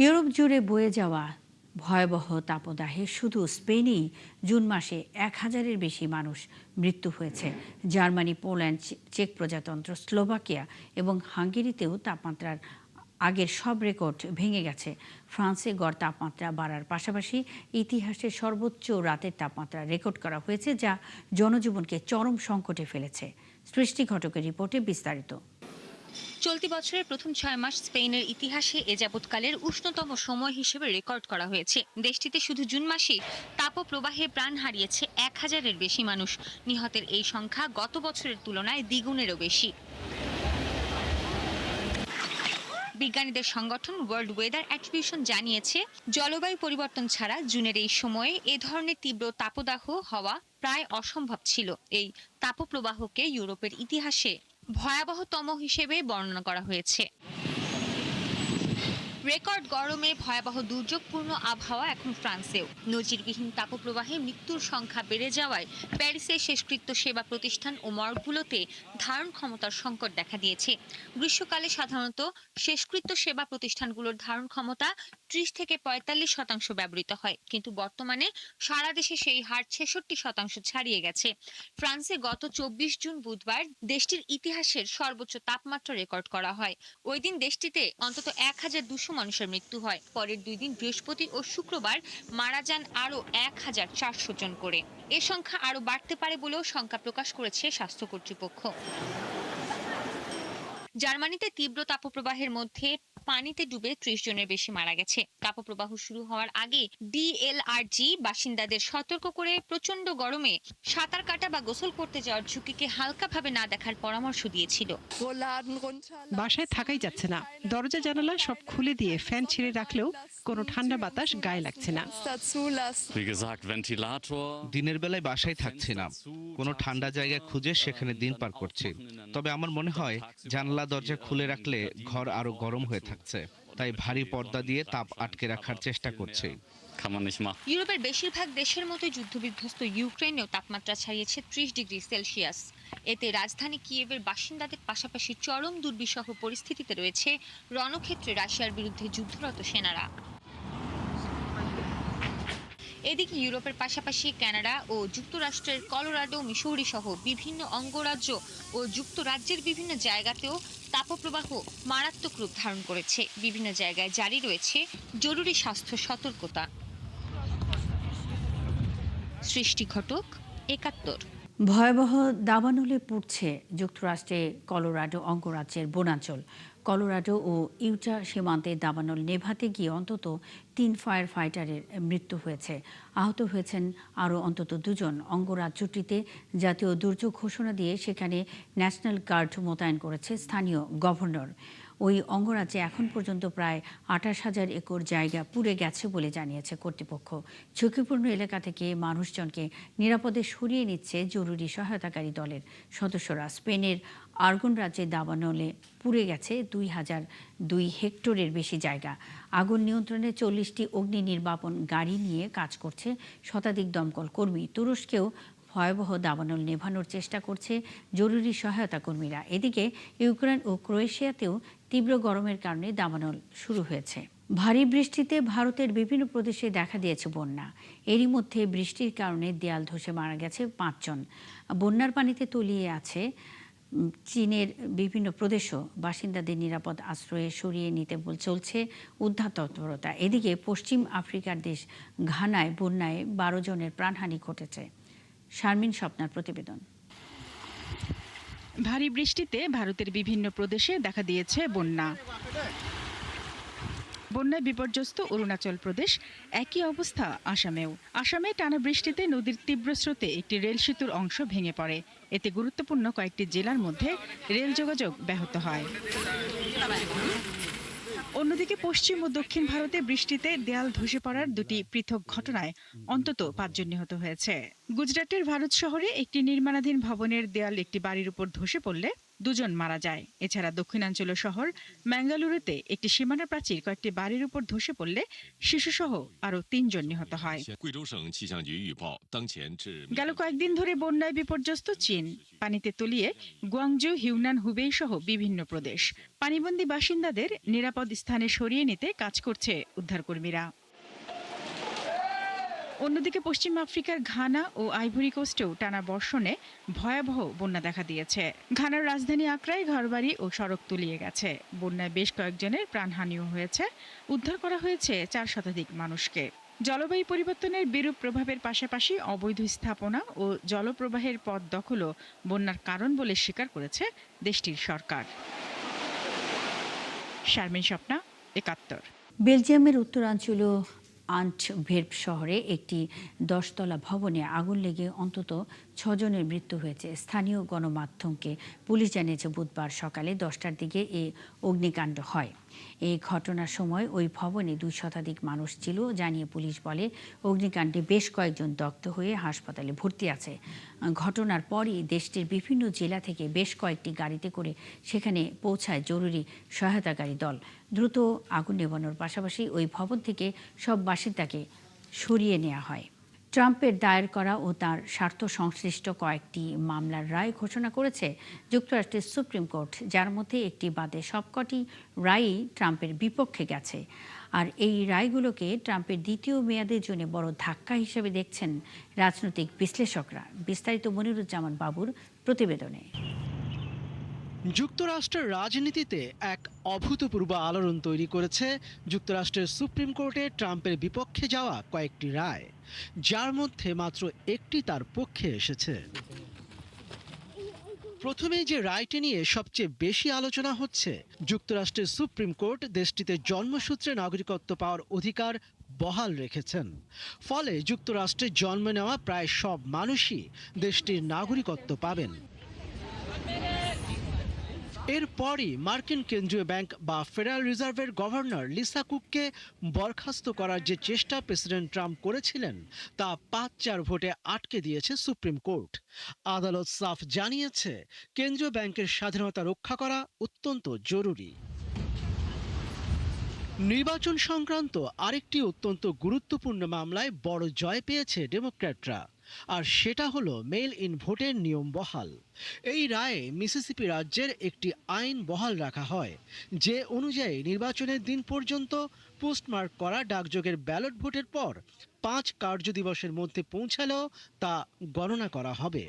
Europe জুড়ে বয়ে যাওয়া ভয়াবহ তাপদাহে শুধু স্পেনেই জুন মাসে ১,০০০-এর বেশি মানুষ মৃত্যু হয়েছে। জার্মানি, পোল্যান্ড, চেক প্রজাতন্ত্র, স্লোভাকিয়া এবং হাঙ্গেরিতেও তাপমাত্রার আগের সব রেকর্ড ভেঙে গেছে। ফ্রান্সে গড় তাপমাত্রা বাড়ার পাশাপাশি ইতিহাসের সর্বোচ্চ রাতের তাপমাত্রা রেকর্ড করা হয়েছে, যা জনজীবনকে চরম সংকটে ফেলেছে। সৃষ্টি ঘটকের রিপোর্টে বিস্তারিত। চলতি বছরের প্রথম 6 মাস স্পেনের ইতিহাসে এ যাবৎকালের উষ্ণতম সময় হিসেবে রেকর্ড করা হয়েছে। দেশটিতে শুধু জুন মাসেই তাপপ্রবাহে প্রাণ হারিয়েছে 1,000-এর বেশি মানুষ। নিহতের এই সংখ্যা গত বছরের তুলনায় দ্বিগুণেরও বেশি। বিজ্ঞানীদের সংগঠন ওয়ার্ল্ড ওয়েদার অ্যাট্রিবিউশন জানিয়েছে, জলবায়ু পরিবর্তন ছাড়া জুনের এই সময়ে এ ধরনের তীব্র তাপদাহ হওয়া প্রায় অসম্ভব ছিল। এই তাপপ্রবাহকে ইউরোপের ইতিহাসে ভয়াবহতম হিসেবে বর্ণনা করা হয়েছে। রেকর্ড গরমে ভয়াবহ দুর্যোগপূর্ণ আবহাওয়া এখন ফ্রান্সেও। নজিরবিহীন তাপপ্রবাহে মৃত্যুর সংখ্যা বেড়ে যাওয়ায় প্যারিসের শেষকৃত্য সেবা প্রতিষ্ঠান ও মর্গগুলোতে ধারণ ক্ষমতার সংকট দেখা দিয়েছে। গ্রীষ্মকালে সাধারণত শেষকৃত্য সেবা প্রতিষ্ঠানগুলোর ধারণ ক্ষমতা 30 থেকে 45% ব্যবহৃত হয়, কিন্তু বর্তমানে সারা দেশে সেই হার 66% ছাড়িয়ে গেছে। ফ্রান্সে গত 24 জুন বুধবার দেশটির ইতিহাসের সর্বোচ্চ তাপমাত্রা রেকর্ড করা হয়। ওই দিন দেশটিতে অন্তত 1,200 মানুষের মৃত্যু হয়। পরের 2 দিন বৃহস্পতি ও শুক্রবার মারা যান আরও 1,400 জন করে। এ সংখ্যা আরও বাড়তে পারে বলেও শঙ্কা প্রকাশ করেছে স্বাস্থ্য কর্তৃপক্ষ। জার্মানিতে তীব্র তাপপ্রবাহের মধ্যে পানিতে ডুবে 30 জনের বেশি মারা গেছে। তাপপ্রবাহ শুরু হওয়ার আগে ডিএলআরজি বাসিন্দাদের সতর্ক করে প্রচন্ড গরমে সাঁতার কাটা বা গোসল করতে যাওয়ার ঝুঁকিকে হালকাভাবে না দেখার পরামর্শ দিয়েছিল। বাসায় থাকাই যাচ্ছে না। দরজা জানালা সব খুলে দিয়ে ফ্যান ছেড়ে রাখলেও কোনো ঠান্ডা বাতাস গায়ে লাগছে না। দিনের বেলায় বাসায় থাকছি না, কোনো ঠান্ডা জায়গা খুঁজে সেখানে দিন পার করছি। তবে আমার মনে হয় জানালা দরজা খুলে রাখলে ঘর আরো গরম হয়ে থাকছে, তাই ভারী পর্দা দিয়ে তাপ আটকে রাখার চেষ্টা করছি। ইউরোপের বেশিরভাগ দেশের মতো যুদ্ধবিধ্বস্ত ইউক্রেনেও তাপমাত্রা ছাড়িয়েছে 30 ডিগ্রি সেলসিয়াস। এতে রাজধানী কিয়েভের বাসিন্দাদের পাশাপাশি চরম দুর্বিষহ পরিস্থিতিতে রয়েছে রণক্ষেত্রে রাশিয়ার বিরুদ্ধে যুদ্ধরত সেনারা। এদিকে ইউরোপের পাশাপাশি কানাডা ও যুক্তরাষ্ট্রের কলোরাডো, মিসৌরি সহ বিভিন্ন অঙ্গরাজ্য ও যুক্তরাজ্যের বিভিন্ন জায়গাতেও তাপপ্রবাহ মারাত্মক রূপ ধারণ করেছে। বিভিন্ন জায়গায় জারি রয়েছে জরুরি স্বাস্থ্য সতর্কতা। সৃষ্টি ঘটক, ৭১। ভয়াবহ দাবানলে পুড়ছে যুক্তরাষ্ট্রে কলোরাডো অঙ্গরাজ্যের বনাঞ্চল। কলোরাডো ও ইউটা সীমান্তে দাবানল নেভাতে গিয়ে অন্তত 3 ফায়ার ফাইটারের মৃত্যু হয়েছে। আহত হয়েছেন আরও অন্তত 2 জন। অঙ্গরাজ্যটিতে জাতীয় দুর্যোগ ঘোষণা দিয়ে সেখানে ন্যাশনাল গার্ড মোতায়েন করেছে স্থানীয় গভর্নর। ওই অঙ্গরাজ্যে এখন পর্যন্ত প্রায় 28,000 একর জায়গা পুড়ে গেছে বলে জানিয়েছে কর্তৃপক্ষ। ঝুঁকিপূর্ণ এলাকা থেকে মানুষজনকে নিরাপদে সরিয়ে নিচ্ছে জরুরি সহায়তাকারী দলের সদস্যরা। স্পেনের আরগন রাজ্যে দাবানলে পুড়ে গেছে 2,002 হেক্টরের বেশি জায়গা। আগুন নিয়ন্ত্রণে 40টি অগ্নি নির্বাপন গাড়ি নিয়ে কাজ করছে শতাধিক দমকল কর্মী। তুরস্কেও ভয়াবহ দাবানল নেভানোর চেষ্টা করছে জরুরি সহায়তা কর্মীরা। এদিকে ইউক্রেন ও ক্রোয়েশিয়াতেও তীব্র গরমের কারণে দাবানল শুরু হয়েছে। ভারী বৃষ্টিতে ভারতের বিভিন্ন প্রদেশে দেখা দিয়েছে বন্যা। এরই মধ্যে বৃষ্টির কারণে দেয়াল ধসে মারা গেছে 5 জন। বন্যার পানিতে তলিয়ে আছে চীনের বিভিন্ন প্রদেশও। বাসিন্দাদের নিরাপদ আশ্রয়ে সরিয়ে নিতে চলছে উদ্ধার তৎপরতা। এদিকে পশ্চিম আফ্রিকার দেশ ঘানায় বন্যায় 12 জনের প্রাণহানি ঘটেছে। শারমিন স্বপ্নার প্রতিবেদন। ভারী বৃষ্টিতে ভারতের বিভিন্ন প্রদেশে দেখা দিয়েছে বন্যা। বন্যায় বিপর্যস্ত অরুণাচল প্রদেশ, একই অবস্থা আসামেও। আসামে টানা বৃষ্টিতে নদীর তীব্র স্রোতে একটি রেল সেতুর অংশ ভেঙে পড়ে। এতে গুরুত্বপূর্ণ কয়েকটি জেলার মধ্যে রেল যোগাযোগ ব্যাহত হয়। অন্যদিকে পশ্চিম ও দক্ষিণ ভারতে বৃষ্টিতে দেয়াল ধসে পড়ার দুটি পৃথক ঘটনায় অন্তত 5 জন নিহত হয়েছে। গুজরাটের ভারত শহরে একটি নির্মাণাধীন ভবনের দেয়াল একটি বাড়ির উপর ধসে পড়লে 2 জন মারা যায়। এছাড়া দক্ষিণাঞ্চলীয় শহর ম্যাঙ্গালুরুতে একটি সীমানা প্রাচীর কয়েকটি বাড়ির উপর ধসে পড়লে শিশুসহ আরও 3 জন নিহত হয়। 贵州省气象局预报，当前至 গেল কয়েকদিন ধরে বন্যায় বিপর্যস্ত চীন, পানিতে তলিয়ে গুয়াংজু, হিউনান, হুবেই সহ বিভিন্ন প্রদেশ। পানিবন্দী বাসিন্দাদের নিরাপদ স্থানে সরিয়ে নিতে কাজ করছে উদ্ধারকর্মীরা। অন্যদিকে পশ্চিম আফ্রিকার ঘানা ও আইভরি কোস্টেও টানা বর্ষণে ভয়াবহ বন্যা দেখা দিয়েছে। ঘানার রাজধানী আকরায় ঘরবাড়ি ও সড়ক তলিয়ে গেছে। বন্যায় বেশ কয়েকজনের প্রাণহানিও হয়েছে। উদ্ধার করা হয়েছে 4 শতাধিক মানুষকে। জলবায়ু পরিবর্তনের বিরূপ প্রভাবের পাশাপাশি অবৈধ স্থাপনা ও জলপ্রবাহের পথ দখলও বন্যার কারণ বলে স্বীকার করেছে দেশটির সরকার। শারমিন স্বপ্না, 71। বেলজিয়ামের উত্তরাঞ্চলীয় আন্টভের্প শহরে একটি 10তলা ভবনে আগুন লেগে অন্তত 6 জনের মৃত্যু হয়েছে। স্থানীয় গণমাধ্যমকে পুলিশ জানিয়েছে বুধবার সকালে 10টার দিকে এই অগ্নিকাণ্ড হয়। এই ঘটনার সময় ওই ভবনে 2 শতাধিক মানুষ ছিল। জানিয়ে পুলিশ বলে অগ্নিকাণ্ডে বেশ কয়েকজন দগ্ধ হয়ে হাসপাতালে ভর্তি আছে। ঘটনার পরই দেশটির বিভিন্ন জেলা থেকে বেশ কয়েকটি গাড়িতে করে সেখানে পৌঁছায় জরুরি সহায়তাকারী দল। দ্রুত আগুন নেভানোর পাশাপাশি ওই ভবন থেকে সব বাসিন্দাকে সরিয়ে নেওয়া হয়। ট্রাম্পের দায়ের করা ও তার স্বার্থ সংশ্লিষ্ট কয়েকটি মামলার রায় ঘোষণা করেছে যুক্তরাষ্ট্রের সুপ্রিম কোর্ট, যার মধ্যে একটি বাদে সবকটি রায়ই ট্রাম্পের বিপক্ষে গেছে। আর এই রায়গুলোকে ট্রাম্পের দ্বিতীয় মেয়াদের জন্য বড় ধাক্কা হিসেবে দেখছেন রাজনৈতিক বিশ্লেষকরা। বিস্তারিত মনিরুজ্জামান বাবুর প্রতিবেদনে। যুক্তরাষ্ট্রের রাজনীতিতে এক অভূতপূর্ব আলোড়ন তৈরি করেছে যুক্তরাষ্ট্রের সুপ্রিম কোর্টে ট্রাম্পের বিপক্ষে যাওয়া কয়েকটি রায়, যার মধ্যে মাত্র একটি তার পক্ষে এসেছে। প্রথমেই যে রায়টি নিয়ে সবচেয়ে বেশি আলোচনা হচ্ছে, যুক্তরাষ্ট্রের সুপ্রিম কোর্ট দেশটিতে জন্মসূত্রে নাগরিকত্ব পাওয়ার অধিকার বহাল রেখেছেন। ফলে যুক্তরাষ্ট্রে জন্ম নেওয়া প্রায় সব মানুষই দেশটির নাগরিকত্ব পাবেন। এরপরই মার্কিন কেন্দ্রীয় ব্যাংক বা ফেডারেল রিজার্ভের গভর্নর লিসা কুককে বরখাস্ত করার যে চেষ্টা প্রেসিডেন্ট ট্রাম্প করেছিলেন তা 5-4 ভোটে আটকে দিয়েছে সুপ্রিম কোর্ট। আদালত সাফ জানিয়েছে কেন্দ্রীয় ব্যাংকের স্বাধীনতা রক্ষা করা অত্যন্ত জরুরি। নির্বাচন সংক্রান্ত আরেকটি অত্যন্ত গুরুত্বপূর্ণ মামলায় বড় জয় পেয়েছে ডেমোক্র্যাটরা, আর সেটা হলো মেইল ইন ভোটের নিয়ম বহাল। এই রায়ে মিসিসিপি রাজ্যের একটি আইন বহাল রাখা হয়, যে অনুযায়ী নির্বাচনের দিন পর্যন্ত পোস্টমার্ক করা ডাকযোগের ব্যালট ভোটের পর 5 কার্যদিবসের মধ্যে পৌঁছালেও তা গণনা করা হবে।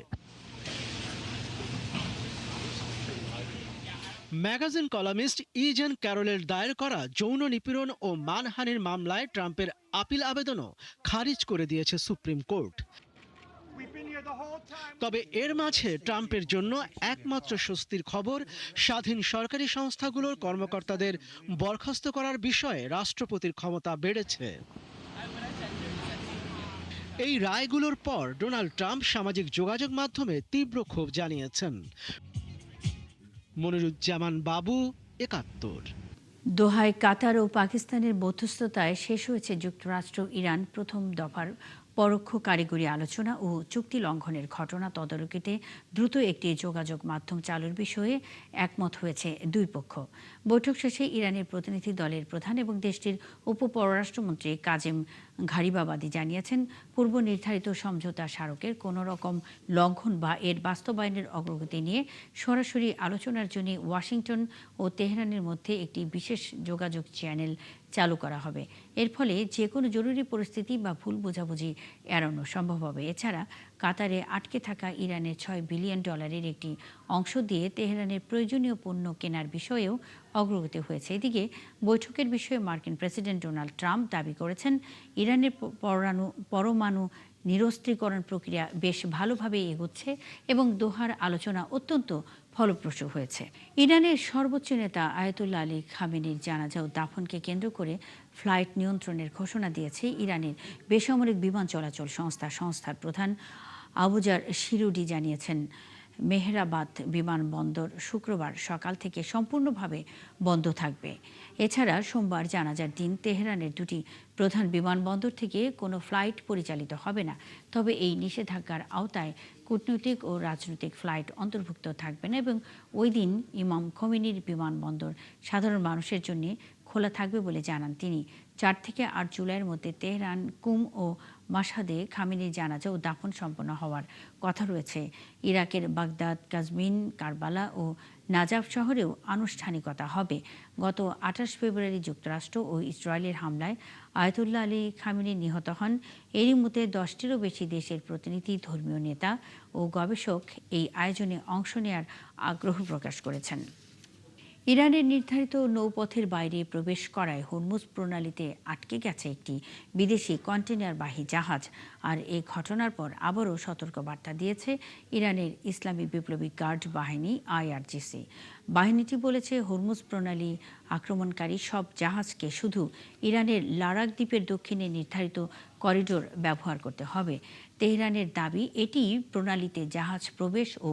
ম্যাগাজিন কলামিস্ট ইজেন ক্যারলের দায়ের করা যৌন নিপীড়ন ও মানহানির মামলায় ট্রাম্পের আপিল আবেদনও খারিজ করে দিয়েছে সুপ্রিম কোর্ট। তবে এর মাঝে ট্রাম্পের জন্য একমাত্র স্বস্তির খবর, স্বাধীন সরকারি সংস্থাগুলোর কর্মকর্তাদের বরখাস্ত করার বিষয়ে রাষ্ট্রপতির ক্ষমতা বেড়েছে। এই রায়গুলোর পর ডোনাল্ড ট্রাম্প সামাজিক যোগাযোগ মাধ্যমে তীব্র ক্ষোভ জানিয়েছেন। মনিরুজ্জামান বাবু, 71। দোহায় কাতার ও পাকিস্তানের মধ্যস্থতায় শেষ হয়েছে যুক্তরাষ্ট্র ইরান প্রথম দফার পরোক্ষ কারিগরি আলোচনা ও চুক্তি লঙ্ঘনের ঘটনা তদারকিতে দ্রুত একটি যোগাযোগ মাধ্যম চালুর বিষয়ে একমত হয়েছে দুই পক্ষ। বৈঠক শেষে ইরানের প্রতিনিধি দলের প্রধান এবং দেশটির উপপররাষ্ট্রমন্ত্রী কাজেম ঘারিবাবাদি জানিয়েছেন, পূর্ব নির্ধারিত সমঝোতা স্মারকের কোনো রকম লঙ্ঘন বা এর বাস্তবায়নের অগ্রগতি নিয়ে সরাসরি আলোচনার জন্য ওয়াশিংটন ও তেহরানের মধ্যে একটি বিশেষ যোগাযোগ চ্যানেল চালু করা হবে। এর ফলে যে কোনো জরুরি পরিস্থিতি বা ভুল বোঝাবুঝি এড়ানো সম্ভব হবে। এছাড়া কাতারে আটকে থাকা ইরানের $6 বিলিয়ন একটি অংশ দিয়ে তেহরানের প্রয়োজনীয় পণ্য কেনার বিষয়েও অগ্রগতি হয়েছে। এদিকে বৈঠকের বিষয়ে মার্কিন প্রেসিডেন্ট ডোনাল্ড ট্রাম্প দাবি করেছেন, ইরানের পরমাণু নিরস্ত্রীকরণ প্রক্রিয়া বেশ ভালোভাবে এগোচ্ছে এবং দোহার আলোচনা অত্যন্ত ফলপ্রসূ হয়েছে। ইরানের সর্বোচ্চ নেতা আয়াতুল্লাহ আলী খামেনির জানাজা ও দাফনকে কেন্দ্র করে ফ্লাইট নিয়ন্ত্রণের ঘোষণা দিয়েছে ইরানের বেসামরিক বিমান চলাচল সংস্থার প্রধান আবুজার শিরুডি জানিয়েছেন, মেহরাবাদ বিমানবন্দর শুক্রবার সকাল থেকে সম্পূর্ণভাবে বন্ধ থাকবে। এছাড়া সোমবার জানাজার দিন তেহরানের 2টি প্রধান বিমানবন্দর থেকে কোনো ফ্লাইট পরিচালিত হবে না। তবে এই নিষেধাজ্ঞার আওতায় কূটনৈতিক ও রাজনৈতিক ফ্লাইট অন্তর্ভুক্ত থাকবে না এবং ওই দিন ইমাম খোমেনির বিমানবন্দর সাধারণ মানুষের জন্য খোলা থাকবে বলে জানান তিনি। 4 থেকে 8 জুলাইয়ের মধ্যে তেহরান, কুম ও মাশহাদে খামেনির জানাজা ও দাফন সম্পন্ন হওয়ার কথা রয়েছে। ইরাকের বাগদাদ, কাজমিন, কারবালা ও নাজাফ শহরেও আনুষ্ঠানিকতা হবে। গত 28 ফেব্রুয়ারি যুক্তরাষ্ট্র ও ইসরায়েলের হামলায় আয়াতুল্লাহ আলী খামেনি নিহত হন। এরই মধ্যে 10টিরও বেশি দেশের প্রতিনিধি, ধর্মীয় নেতা ও গবেষক এই আয়োজনে অংশ নেয়ার আগ্রহ প্রকাশ করেছেন। ইরানের নির্ধারিত নৌপথের বাইরে প্রবেশ করায় হরমুজ প্রণালীতে আটকে গেছে একটি বিদেশি কন্টেইনারবাহী জাহাজ। আর এই ঘটনার পর আবারও সতর্কবার্তা দিয়েছে ইরানের ইসলামী বিপ্লবী গার্ড বাহিনী IRGC। বাহিনীটি বলেছে, হরমুজ প্রণালী আক্রমণকারী সব জাহাজকে শুধু ইরানের লারাক দ্বীপের দক্ষিণে নির্ধারিত করিডোর ব্যবহার করতে হবে। তেহরানের দাবি, এটি প্রণালীতে জাহাজ প্রবেশ ও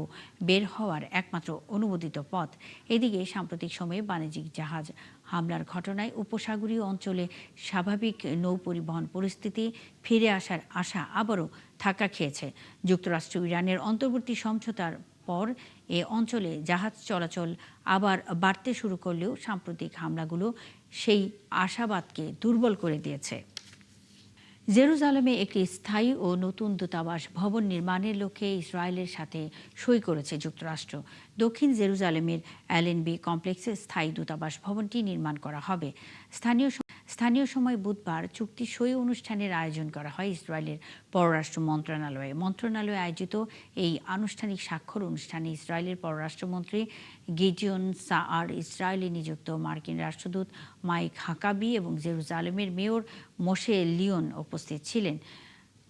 বের হওয়ার একমাত্র অনুমোদিত পথ। এদিকে সাম্প্রতিক সময়ে বাণিজ্যিক জাহাজ হামলার ঘটনায় উপসাগরীয় অঞ্চলে স্বাভাবিক নৌ পরিবহন পরিস্থিতি ফিরে আসার আশা আবারও ধাক্কা খেয়েছে। যুক্তরাষ্ট্র ইরানের অন্তর্বর্তী সমঝোতার পর এ অঞ্চলে জাহাজ চলাচল আবার বাড়তে শুরু করলেও সাম্প্রতিক হামলাগুলো সেই আশাবাদকে দুর্বল করে দিয়েছে। জেরুজালেমে একটি স্থায়ী ও নতুন দূতাবাস ভবন নির্মাণের লক্ষ্যে ইসরায়েলের সাথে সই করেছে যুক্তরাষ্ট্র। দক্ষিণ জেরুজালেমের LNB কমপ্লেক্সে স্থায়ী দূতাবাস ভবনটি নির্মাণ করা হবে। স্থানীয় সময় বুধবার চুক্তি সই অনুষ্ঠানের আয়োজন করা হয় ইসরায়েলের পররাষ্ট্র মন্ত্রণালয়ে। মন্ত্রণালয়ে আয়োজিত এই আনুষ্ঠানিক স্বাক্ষর অনুষ্ঠানে ইসরায়েলের পররাষ্ট্রমন্ত্রী গিডিয়ন সাআর, ইসরায়েলে নিযুক্ত মার্কিন রাষ্ট্রদূত মাইক হাকাবি এবং জেরুজালেমের মেয়র মোশে লিওন উপস্থিত ছিলেন।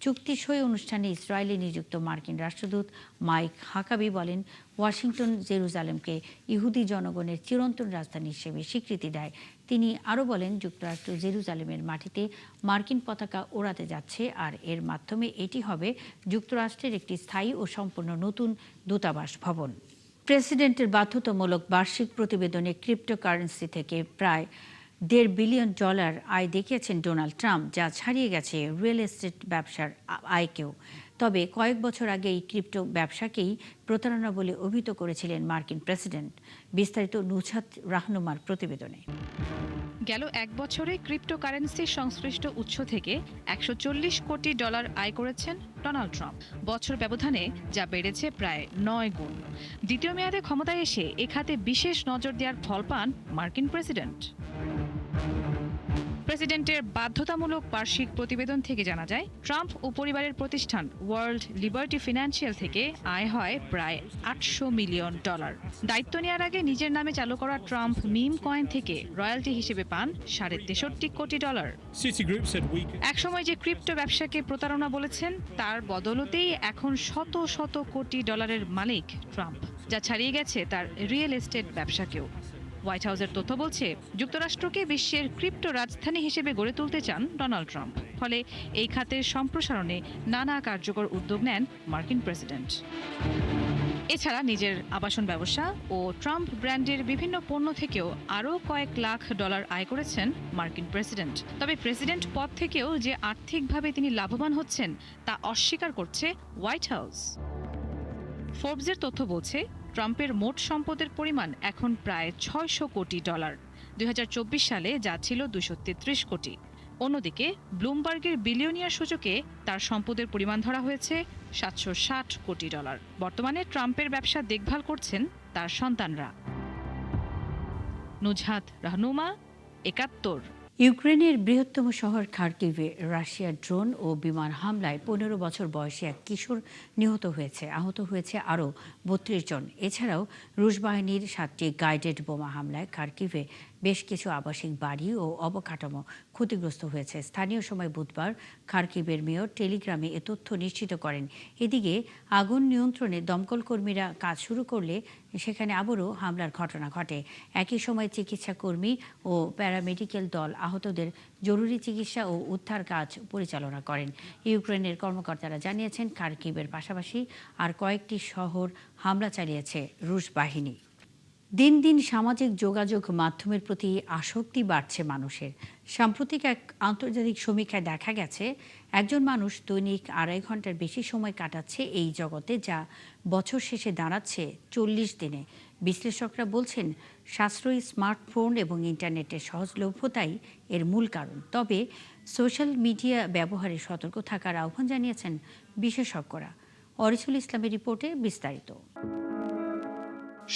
চুক্তি সই অনুষ্ঠানে ইসরায়েলে নিযুক্ত মার্কিন রাষ্ট্রদূত মাইক হাকাবি বলেন, ওয়াশিংটন জেরুজালেমকে ইহুদি জনগণের চিরন্তন রাজধানী হিসেবে স্বীকৃতি দেয়। তিনি আরও বলেন, যুক্তরাষ্ট্র জেরুজালেমের মাটিতে মার্কিন পতাকা ওড়াতে যাচ্ছে, আর এর মাধ্যমে এটি হবে যুক্তরাষ্ট্রের একটি স্থায়ী ও সম্পূর্ণ নতুন দূতাবাস ভবন। প্রেসিডেন্টের বাধ্যতামূলক বার্ষিক প্রতিবেদনে ক্রিপ্টোকারেন্সি থেকে প্রায় $1.5 বিলিয়ন আয় দেখিয়েছেন ডোনাল্ড ট্রাম্প, যা ছাড়িয়ে গেছে রিয়েল এস্টেট ব্যবসার আয়কেও। তবে কয়েক বছর আগে এই ক্রিপ্টো ব্যবসাকেই প্রতারণা বলে অভিহিত করেছিলেন মার্কিন প্রেসিডেন্ট। বিস্তারিত নুজহাত রাহনুমার প্রতিবেদনে। গেল 1 বছরে ক্রিপ্টোকারেন্সির সংশ্লিষ্ট উৎস থেকে $140 কোটি আয় করেছেন ডোনাল্ড ট্রাম্প। বছর ব্যবধানে যা বেড়েছে প্রায় 9 গুণ। দ্বিতীয় মেয়াদে ক্ষমতায় এসে এ খাতে বিশেষ নজর দেওয়ার ফল পান মার্কিন প্রেসিডেন্ট। প্রেসিডেন্টের বাধ্যতামূলক বার্ষিক প্রতিবেদন থেকে জানা যায়, ট্রাম্প ও পরিবারের প্রতিষ্ঠান ওয়ার্ল্ড লিবার্টি ফিন্যান্সিয়াল থেকে আয় হয় প্রায় $800 মিলিয়ন। দায়িত্ব নেওয়ার আগে নিজের নামে চালু করা ট্রাম্প মিম কয়েন থেকে রয়্যালটি হিসেবে পান $63 কোটি। একসময় যে ক্রিপ্টো ব্যবসাকে প্রতারণা বলেছেন, তার বদলতেই এখন শত শত কোটি ডলারের মালিক ট্রাম্প, যা ছাড়িয়ে গেছে তার রিয়েল এস্টেট ব্যবসাকেও। হোয়াইট হাউসের তথ্য বলছে, যুক্তরাষ্ট্রকে বিশ্বের ক্রিপ্টো রাজধানী হিসেবে গড়ে তুলতে চান ডোনাল্ড ট্রাম্প। ফলে এই খাতের সম্প্রসারণে নানা কার্যকর উদ্যোগ নেন মার্কিন প্রেসিডেন্ট। এছাড়া নিজের আবাসন ব্যবসা ও ট্রাম্প ব্র্যান্ডের বিভিন্ন পণ্য থেকেও আরও কয়েক লাখ ডলার আয় করেছেন মার্কিন প্রেসিডেন্ট। তবে প্রেসিডেন্ট পদ থেকেও যে আর্থিকভাবে তিনি লাভবান হচ্ছেন তা অস্বীকার করছে হোয়াইট হাউস। ফোর্বসের তথ্য বলছে, ট্রাম্পের মোট সম্পদের পরিমাণ এখন প্রায় $600 কোটি। 2024 সালে যা ছিল $233 কোটি। অন্যদিকে ব্লুমবার্গের বিলিয়নিয়ার সূচকে তার সম্পদের পরিমাণ ধরা হয়েছে $760 কোটি। বর্তমানে ট্রাম্পের ব্যবসা দেখভাল করছেন তার সন্তানরা। নুজহাত রাহনুমা, 71। ইউক্রেনের বৃহত্তম শহর খার্কিভে রাশিয়ার ড্রোন ও বিমান হামলায় 15 বছর বয়সী এক কিশোর নিহত হয়েছে। আহত হয়েছে আরও 32 জন। এছাড়াও রুশ বাহিনীর 7টি গাইডেড বোমা হামলায় খার্কিভে বেশ কিছু আবাসিক বাড়ি ও অবকাঠামো ক্ষতিগ্রস্ত হয়েছে। স্থানীয় সময় বুধবার খার্কিভের মেয়র টেলিগ্রামে এ তথ্য নিশ্চিত করেন। এদিকে আগুন নিয়ন্ত্রণে দমকল কর্মীরা কাজ শুরু করলে সেখানে আবারও হামলার ঘটনা ঘটে। একই সময় চিকিৎসা কর্মী ও প্যারামেডিক্যাল দল আহতদের জরুরি চিকিৎসা ও উদ্ধার কাজ পরিচালনা করেন। ইউক্রেনের কর্মকর্তারা জানিয়েছেন, খার্কিভের পাশাপাশি আর কয়েকটি শহর হামলা চালিয়েছে রুশ বাহিনী। দিন দিন সামাজিক যোগাযোগ মাধ্যমের প্রতি আসক্তি বাড়ছে মানুষের। সাম্প্রতিক এক আন্তর্জাতিক সমীক্ষায় দেখা গেছে একজন মানুষ দৈনিক 2.5 ঘন্টার বেশি সময় কাটাচ্ছে এই জগতে, যা বছর শেষে দাঁড়াচ্ছে 40 দিনে। বিশ্লেষকরা বলছেন সাশ্রয়ী স্মার্টফোন এবং ইন্টারনেটের সহজলভ্যতাই এর মূল কারণ। তবে সোশ্যাল মিডিয়া ব্যবহারে সতর্ক থাকার আহ্বান জানিয়েছেন বিশেষজ্ঞরা। অরিসুল ইসলামের রিপোর্টে বিস্তারিত।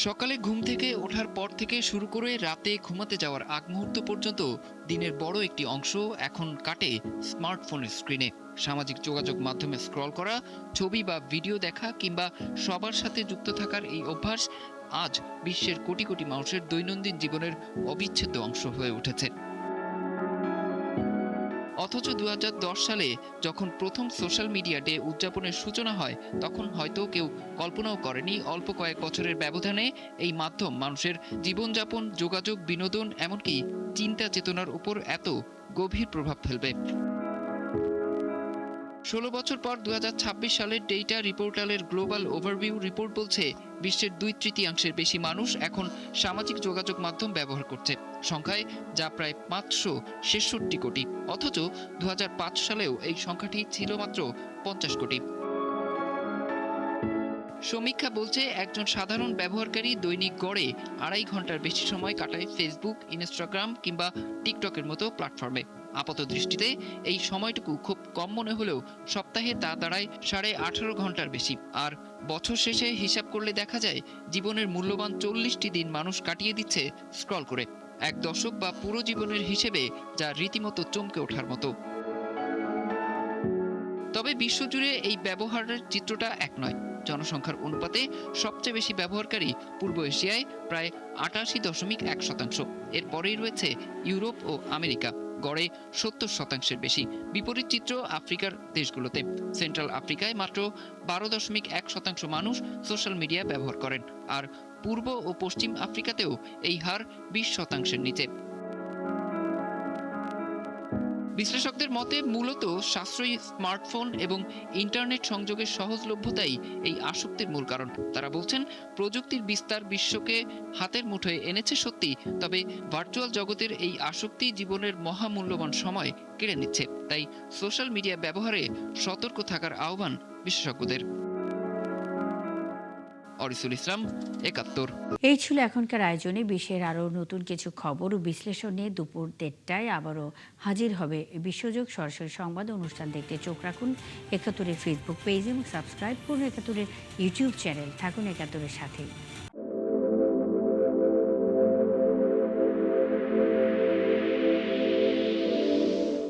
সকালে ঘুম থেকে ওঠার পর থেকে শুরু করে রাতে ঘুমাতে যাওয়ার আগ মুহূর্ত পর্যন্ত দিনের বড় একটি অংশ এখন কাটে স্মার্টফোনের স্ক্রিনে। সামাজিক যোগাযোগ মাধ্যমে স্ক্রল করা, ছবি বা ভিডিও দেখা কিংবা সবার সাথে যুক্ত থাকার এই অভ্যাস আজ বিশ্বের কোটি কোটি মানুষের দৈনন্দিন জীবনের অবিচ্ছেদ্য অংশ হয়ে উঠেছে। অথচ 2010 সালে যখন প্রথম সোশ্যাল মিডিয়া ডে উদযাপনের সূচনা হয়, তখন হয়তো কেউ কল্পনাও করেনি অল্প কয়েক বছরের ব্যবধানে এই মাধ্যম মানুষের জীবনযাপন, যোগাযোগ, বিনোদন, এমনকি চিন্তা চেতনার উপর এত গভীর প্রভাব ফেলবে। 16 বছর পর 2026 সালের ডেটা রিপোর্টালের গ্লোবাল ওভারভিউ রিপোর্ট বলছে বিশ্বের 2/3 বেশি মানুষ এখন সামাজিক যোগাযোগ মাধ্যম ব্যবহার করছে, সংখ্যায় যা প্রায় 566 কোটি। অথচ 2005 সালেও এই সংখ্যাটি ছিল মাত্র 50 কোটি। সমীক্ষা বলছে একজন সাধারণ ব্যবহারকারী দৈনিক গড়ে 2.5 ঘন্টার বেশি সময় কাটায় ফেসবুক, ইনস্টাগ্রাম কিংবা টিকটকের মতো প্ল্যাটফর্মে। আপাত দৃষ্টিতে এই সময়টুকু খুব কম মনে হলেও সপ্তাহে তা দাঁড়ায় 18.5 ঘন্টার বেশি। আর বছর শেষে হিসাব করলে দেখা যায় জীবনের মূল্যবান 40টি দিন মানুষ কাটিয়ে দিচ্ছে স্ক্রল করে। এক দশক বা পুরো জীবনের হিসেবে যা রীতিমতো চমকে ওঠার মতো। তবে বিশ্বজুড়ে এই ব্যবহারের চিত্রটা এক নয়। জনসংখ্যার অনুপাতে সবচেয়ে বেশি ব্যবহারকারী পূর্ব এশিয়ায় প্রায় 88.1%। এরপরেই রয়েছে ইউরোপ ও আমেরিকা, গড়ে 70% বেশি। বিপরীত চিত্র আফ্রিকার দেশগুলোতে। সেন্ট্রাল আফ্রিকায় মাত্র 12.1% মানুষ সোশ্যাল মিডিয়া ব্যবহার করেন, আর পূর্ব ও পশ্চিম আফ্রিকাতেও এই হার 20%-এর নিচে। বিশ্লেষকদের মতে মূলত সাশ্রয়ী স্মার্টফোন এবং ইন্টারনেট সংযোগের সহজলভ্যতাই এই আসক্তির মূল কারণ। তারা বলছেন প্রযুক্তির বিস্তার বিশ্বকে হাতের মুঠোয় এনেছে সত্যি, তবে ভার্চুয়াল জগতের এই আসক্তি জীবনের মহামূল্যবান সময় কেড়ে নিচ্ছে। তাই সোশ্যাল মিডিয়া ব্যবহারে সতর্ক থাকার আহ্বান বিশেষজ্ঞদের। অরিসুল ইসলাম, 71। এই ছিল এখনকার আয়োজনে। বিশ্বের আরও নতুন কিছু খবর ও বিশ্লেষণ নিয়ে দুপুর 1টায় আবারও হাজির হবে বিশ্বযোগ। সরাসরি সংবাদ অনুষ্ঠান দেখতে চোখ রাখুন 71-এর ফেসবুক পেজ এবং সাবস্ক্রাইব করুন 71-এর ইউটিউব চ্যানেল। থাকুন 71-এর সাথেই।